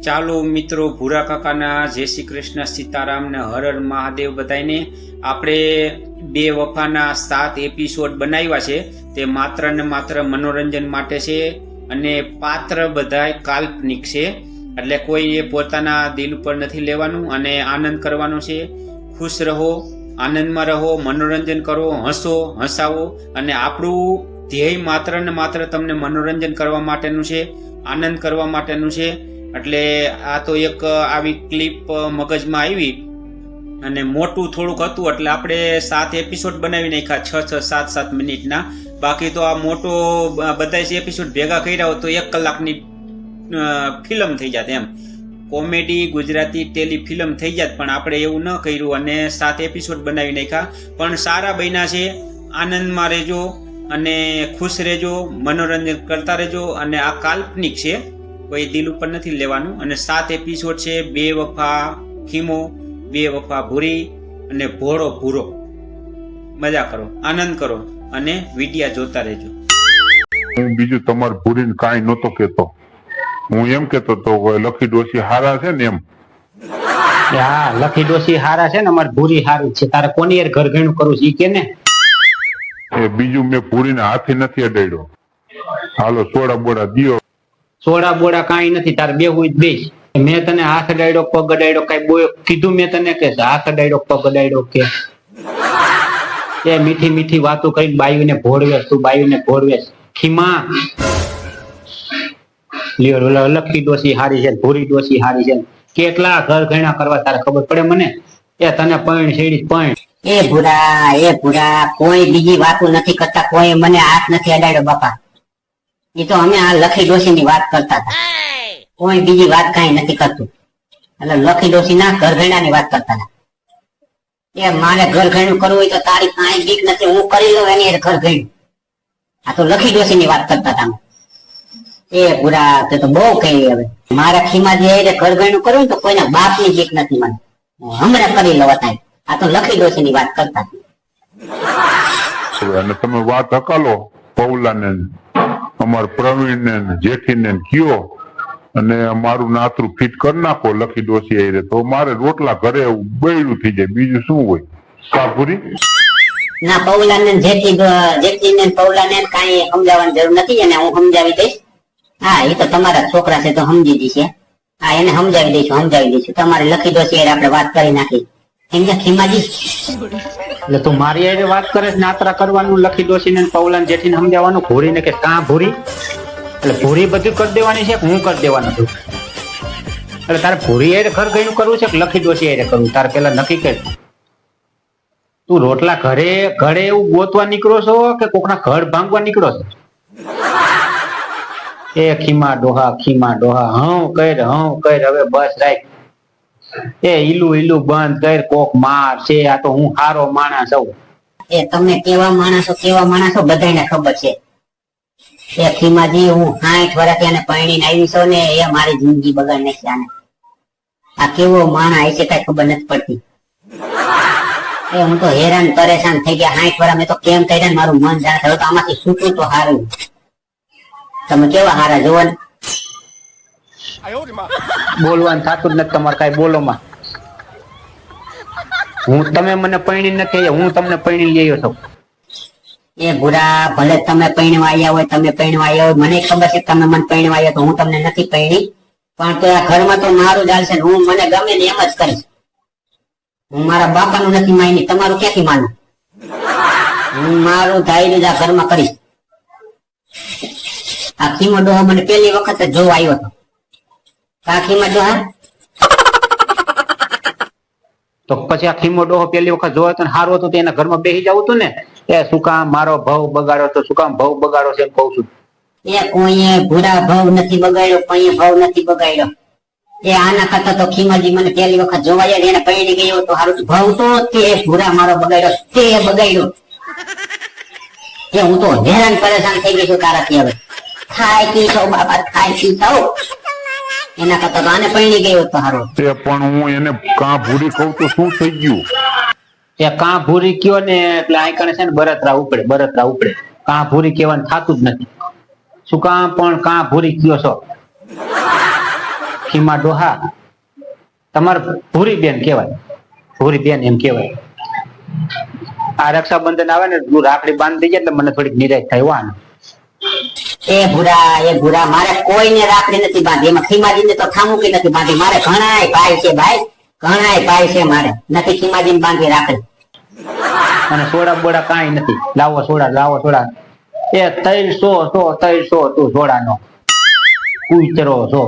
ચાલો મિત્રો, ભૂરા કાકાના જય શ્રી કૃષ્ણ, સીતારામ ને હર હર મહાદેવ બધાને. આપણે બે વફાના 7 એપિસોડ બનાવ્યા છે. તે માત્ર ને માત્ર મનોરંજન માટે છે અને પાત્ર બધાય કાલ્પનિક છે. એટલે કોઈએ પોતાના દિલ ઉપર નથી લેવાનું અને આનંદ કરવાનો છે. ખુશ રહો, આનંદમાં રહો, મનોરંજન કરો, હસો, હસાવો. અને આપણું ધ્યેય માત્ર ને માત્ર તમને મનોરંજન કરવા માટેનું છે, આનંદ કરવા માટેનું છે. એટલે આ તો એક આવી ક્લિપ મગજમાં આવી અને મોટું થોડુંક હતું એટલે આપણે 7 એપિસોડ બનાવી નાખ્યા, 6-7 મિનિટના. બાકી તો આ મોટો બધા એપિસોડ ભેગા કર્યા હોત તો 1 કલાકની ફિલ્મ થઈ જાત. એમ કોમેડી ગુજરાતી ટેલિફિલ્મ થઈ જાત, પણ આપણે એવું ન કર્યું અને 7 એપિસોડ બનાવી નાખ્યા. પણ સારા બન્યા છે. આનંદમાં રહેજો અને ખુશ રહેજો, મનોરંજન કરતા રહેજો. અને આ કાલ્પનિક છે, કોઈ દિલ ઉપર નથી લેવાનું. અને 7 એપિસોડ છે. 2 વફા ખીમો, 2 વફા ભૂરી અને ભોળો ભૂરો. મજા કરો, આનંદ કરો અને વિડિયા જોતા રહેજો. હું બીજું તમારે ભૂરીને કાંઈ નહોતો કેતો. હું એમ કેતો તો લખી ડોશી હારા છે ને એમ. હા, લખી ડોશી હારા છે ને, અમારે ભૂરી હારી છે. તારે કોની યાર ઘર ઘણું કરું છે ઈ કે ને. એ બીજું મેં ભૂરીને હાથી નથી અડાડ્યો. હાલો સોડા બોડા દિયો. સોડા બોડા કાંઈ નથી, તારે બેહું જ બેસ. મેં તને હાથ અડાડ્યો, પગ અડાડ્યો, કઈ બોય કીધું મેં તને કે હાથ અડાડ્યો, પગ અડાડ્યો કે? એ મીઠી મીઠી વાતો કરીને બાયુને ભોળવેશ, તું બાયુને ભોળવેશ. ખીમા લ્યો, લખી ડોશી હારી છે, ભૂરી ડોશી હારી છે. કેટલા ઘર ઘણા કરવા તારે ખબર પડે મને? એ તને પૈણ છેડી પૈણ. એ ભૂરા કોઈ બીજી વાતો નથી કરતા, કોઈ મને હાથ નથી અડાડ્યો બાપા. એ તો અમે આ લખી ડોશી ની વાત કરતા હતા. કોઈ બીજી વાત કઈ નથી કરતું. એટલે લખી ડોશી ના ઘર ઘણા ની વાત કરતા હતા. એ મારે ઘર ઘણું કરવું હોય તો તારી કાંઈ બીક નથી, હું કરી લઉં એની ઘર ઘણું. આ તો લખી ડોશી ની વાત કરતા હતા. એ ભૂરા તે તો બહુ કહી. હવે મારા ખીમાજી ઘર ઘણું કરવું તો કોઈના બાપ ની બીક નથી મને, હમણાં કરી લઉં હતા. આ તો લખી ડોશી ની વાત કરતા હતા. અને તમે વાત હકાલો પૌલા ને, અમાર પ્રવીણ ને, જેઠી ને કયો અને મારું નાતરું ફિટ કરી નાખો લખી ડોશી આઈ રે, તો મારે રોટલા ઘરે બૈડું થઈ જાય. બીજું શું હોય? કાપુરી ના, પૌલા ને જેઠી ને પૌલા ને કઈ સમજાવવાની જરૂર નથી, અને હું સમજાવી દઈશ. હા, એ તો તમારા છોકરા છે તો સમજી દેશે. હા, એને સમજાવી દઈશું. તમારે લખી ડોશી આપણે વાત કરી નાખી. સમજ્યા ખીમાજી? એટલે તું મારી હારે વાત કરે નાતરા કરવાનું, લખી ડોશી ને પૌલા ને જેઠી ને સમજાવવાનું, ભૂરી ને કે કાં ભૂરી? એટલે ભૂરી બધું કરી દેવાની છે કે હું કરી દેવાનું છું? એટલે તારે ભૂરી હારે ઘર ગયું કરવું છે કે લખી ડોશી હારે કરવું? તારે પેલા નક્કી કર. તું રોટલા ઘરે એવું ગોતવા નીકળો છો કે કોકના ઘર ભાંગવા નીકળો છો? એ ખીમા ડોહા હં કર હવે બસ રાખ. એ ઈલું બંધ કર, કોક માર છે. આ તો હું હારો માણસ છું. એ તમે કેવા માણસો બધાને ખબર છે. એ ખીમાજી, હું 60 વર્ષથી આને પરણીને આવી છું ને, એ મારી જિંદગી બગાડ નાખી. આને આ કેવો માણસ છે કઈ ખબર નથી પડતી. એ હું તો હેરાન પરેશાન થઈ ગયા 60 વર્ષ. મેં તો કેમ કર્યા ને મારું મન જાણે થયું તો આમાંથી છૂટું તો હારું. તમે કેવા હારા જોવો ને. બોલવાનું થતું જ નથી તમારે કઈ બોલોમાં. તમે મને પૈણી નથી, હું તમને પૈણી લઈ આવ્યો છું. એ ભૂરા, ભલે તમે પૈણવા આવ્યા હોય, મને ખબર છે તમે મને પૈણવા આવ્યા તો હું તમને નથી પૈણી. પણ તો આ ઘરમાં તો મારું ચાલશે. હું મને ગમે ને એમ જ કરીશ. હું મારા બાપાનું નથી માની, તમારું ક્યાંથી માનું? હું મારું ધાર્યું આ ઘરમાં કરીશ. આ ખીમો ડોહો મને પહેલી વખત જ જોવા આવ્યો હતો. આ ખીમો ડોહા તો પછી આ ખીમો ડોહો પહેલી વખત જોયો તો સારું હતું, એના ઘરમાં બેસી જવું હતું ને. એ શું કામ મારો ભાવ બગાડ્યો? તો શું કામ ભાવ બગાડો છે એમ કઉ છું. એ કોઈએ ભૂરા ભાવ નથી બગાડ્યો, કોઈએ ભાવ નથી બગાડ્યો. એ આના કરતા તો ખીમાજી મને પહેલી વખત જોવા આવ્યા, એને પૈણી ગયો તો સારું. ભાવ તો તે ભૂરા મારો બગાડ્યો, તે બગાડ્યો. એ હું તો હેરાન પરેશાન થઈ ગઈ છું તારાથી. હવે ખાય પી છો બાપા, ખાય પી છો. એના કરતા તો આને પૈણી ગયો તો સારું. પણ હું એને કાં ભૂરી કહું તો શું થઈ ગયું? એ કાં ભૂરી કયો ને એટલે આઈકણે છે ને બરતરા ઉપડે. કાં ભૂરી કહેવાનું થતું જ નથી. શું કામ પણ કાં ભૂરી કયો છો? ખીમા ડોહા તમારે ભૂરી બેન કહેવાય, ભૂરી બેન એમ કહેવાય. આ રક્ષાબંધન આવે ને તું રાખડી બાંધી દે એટલે મને થોડીક નિરાશ થાય વાન. એ ભૂરા મારે કોઈને રાખડી નથી બાંધી, એમાં ખીમાજીને તો થામુકી નથી બાંધી. મારે ઘણાય ભાઈ છે ભાઈ, ઘણાય ભાઈ છે, મારે નથી ખીમાજીને બાંધી રાખડી. અને સોડા બોડા કાંઈ નથી. લાવો સોડા એ 300 તું સોડાનો કુતરો છો.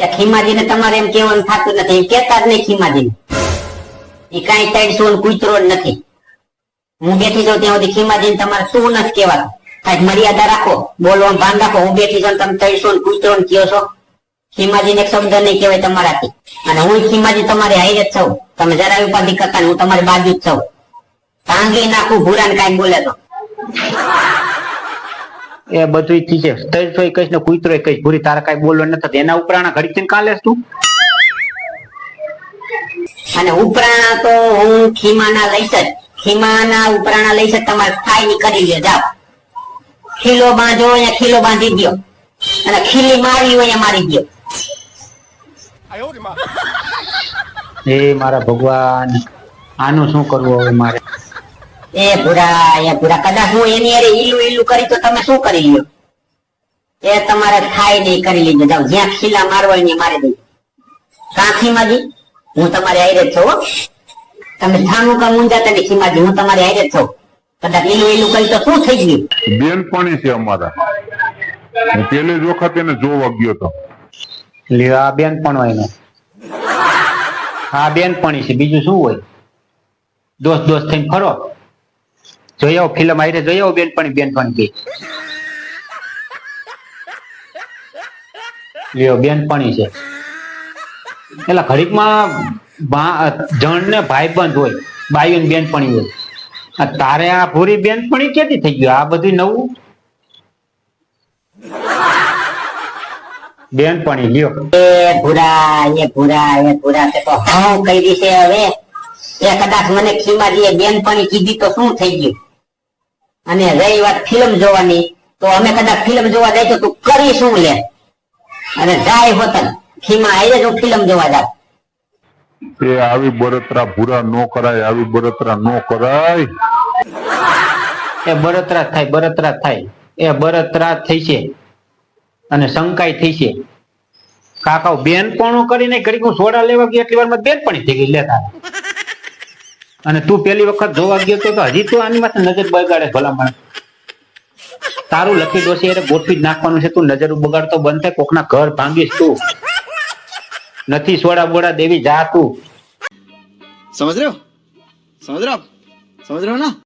એ ખીમાજીને તમારે એમ કેવાનું થતું નથી, એમ કેતા જ નહીં ખીમાજીને. એ કાંઈ 300 ને કૂતરો જ નથી. હું બેઠી જાઉં ત્યાં સુધી ખીમાજીને તમારે શું નથી કહેવાતું. કાંઈક મર્યાદા રાખો, બોલવાનું ભાન રાખો. હું બેઠી જાઉં તમે 300 ને કૂતરો ને કહો છો. ખીમાજીને એક શબ્દ નહીં કહેવાય તમારાથી. અને હું ખીમાજી તમારી હાઈરે જ છું. તમે જરા ઉપાધિ કરતા ને હું તમારી બાજુ જ છું. ભાંગી નાખું ભૂરા ને કાંઈક બોલે તો. એ બધું થી છે. 300 કહીશ ને કૂતરો કહીશ, ભૂરી તારા કાંઈ બોલવાનું નથી. એના ઉપરાણા ઘડી થઈને કાં લેસ તું? અને ઉપરાણા તો હું ખીમાના લઈશ જ. ખીમાના ઉપરાણા લઈશ જ. તમારે થાય ની કરી લે જાઓ. ખીલો બાંધો અહીંયા ખીલો બાંધી દો, અને ખીલી મારી હોય અહીંયા મારી દો. એ મારા ભગવાન, આનું શું કરવું હવે મારે? એ ભૂરા કદાચ હું એની અરે ઈલું કરી તો તમે શું કરી લ્યો? એ તમારે થાય નહીં કરી લીધો. જાઓ જ્યાં ખીલા મારવા ને મારી દઈ. ખીમાજી હું તમારી હારે જ છું. તમે થાનું કા મુંજાતા નહીં ખીમાજી, હું તમારી હારે જ છું. કદાચ ઈલું કરી તો શું થઈ ગયું? બેનપણી છે અમારા. હું પેલી જ વખત એને જોવા ગયો હતો. લ્યો આ બેનપણ હોય ને, હા બેનપણી છે, બીજું શું હોય? દોસ્ત થઈને ફરો. જોઈ આવો ફિલ્મ આઈ જોઈ આવો બેનપણી કે લ્યો બેનપણી છે. એટલે ઘડીકમાં જણ ને ભાઈબંધ હોય, બાયું ને બેનપણી હોય. તારે આ પૂરી બેનપણી ક્યાંથી થઈ ગયું? આ બધું નવું બેનપણી લ્યો. એ ભૂરા તે તો હું કહી દીશે હવે. એ કદાચ મને ખીમાજીએ બેનપણી કીધી તો શું થઈ ગયું? અને રહી વાત ફિલ્મ જોવાની, તો અમે કદાચ ફિલ્મ જોવા જાય તો તું કરી શું લે? અને જાય હોતન ખીમા આઈ જ ફિલ્મ જોવા જાવ. એ આવી બળતરા ભૂરા નો કરાય, આવી બળતરા નો કરાય. એ બળતરા થાય, એ બળતરા થઈ છે અને શંકાઈ થઈ છે. કાકા બેનપણું કરીને ઘડીક હું સોડા લેવા ગયો એટલી વારમાં બેનપણી થઈ ગઈ લેતા. અને તું પેલી વખત જોવા ગયો તો હજી તું આની માથે નજર બગાડે. ભલામણ તારું લખી ડોસી એટલે ગોઠવી જ નાખવાનું છે. તું નજર બગાડતો બંધ થાય, કોકના ઘર ભાંગીશ તું. નથી સોડા બોડા દેવી જા તું. समझ रहे हो ना?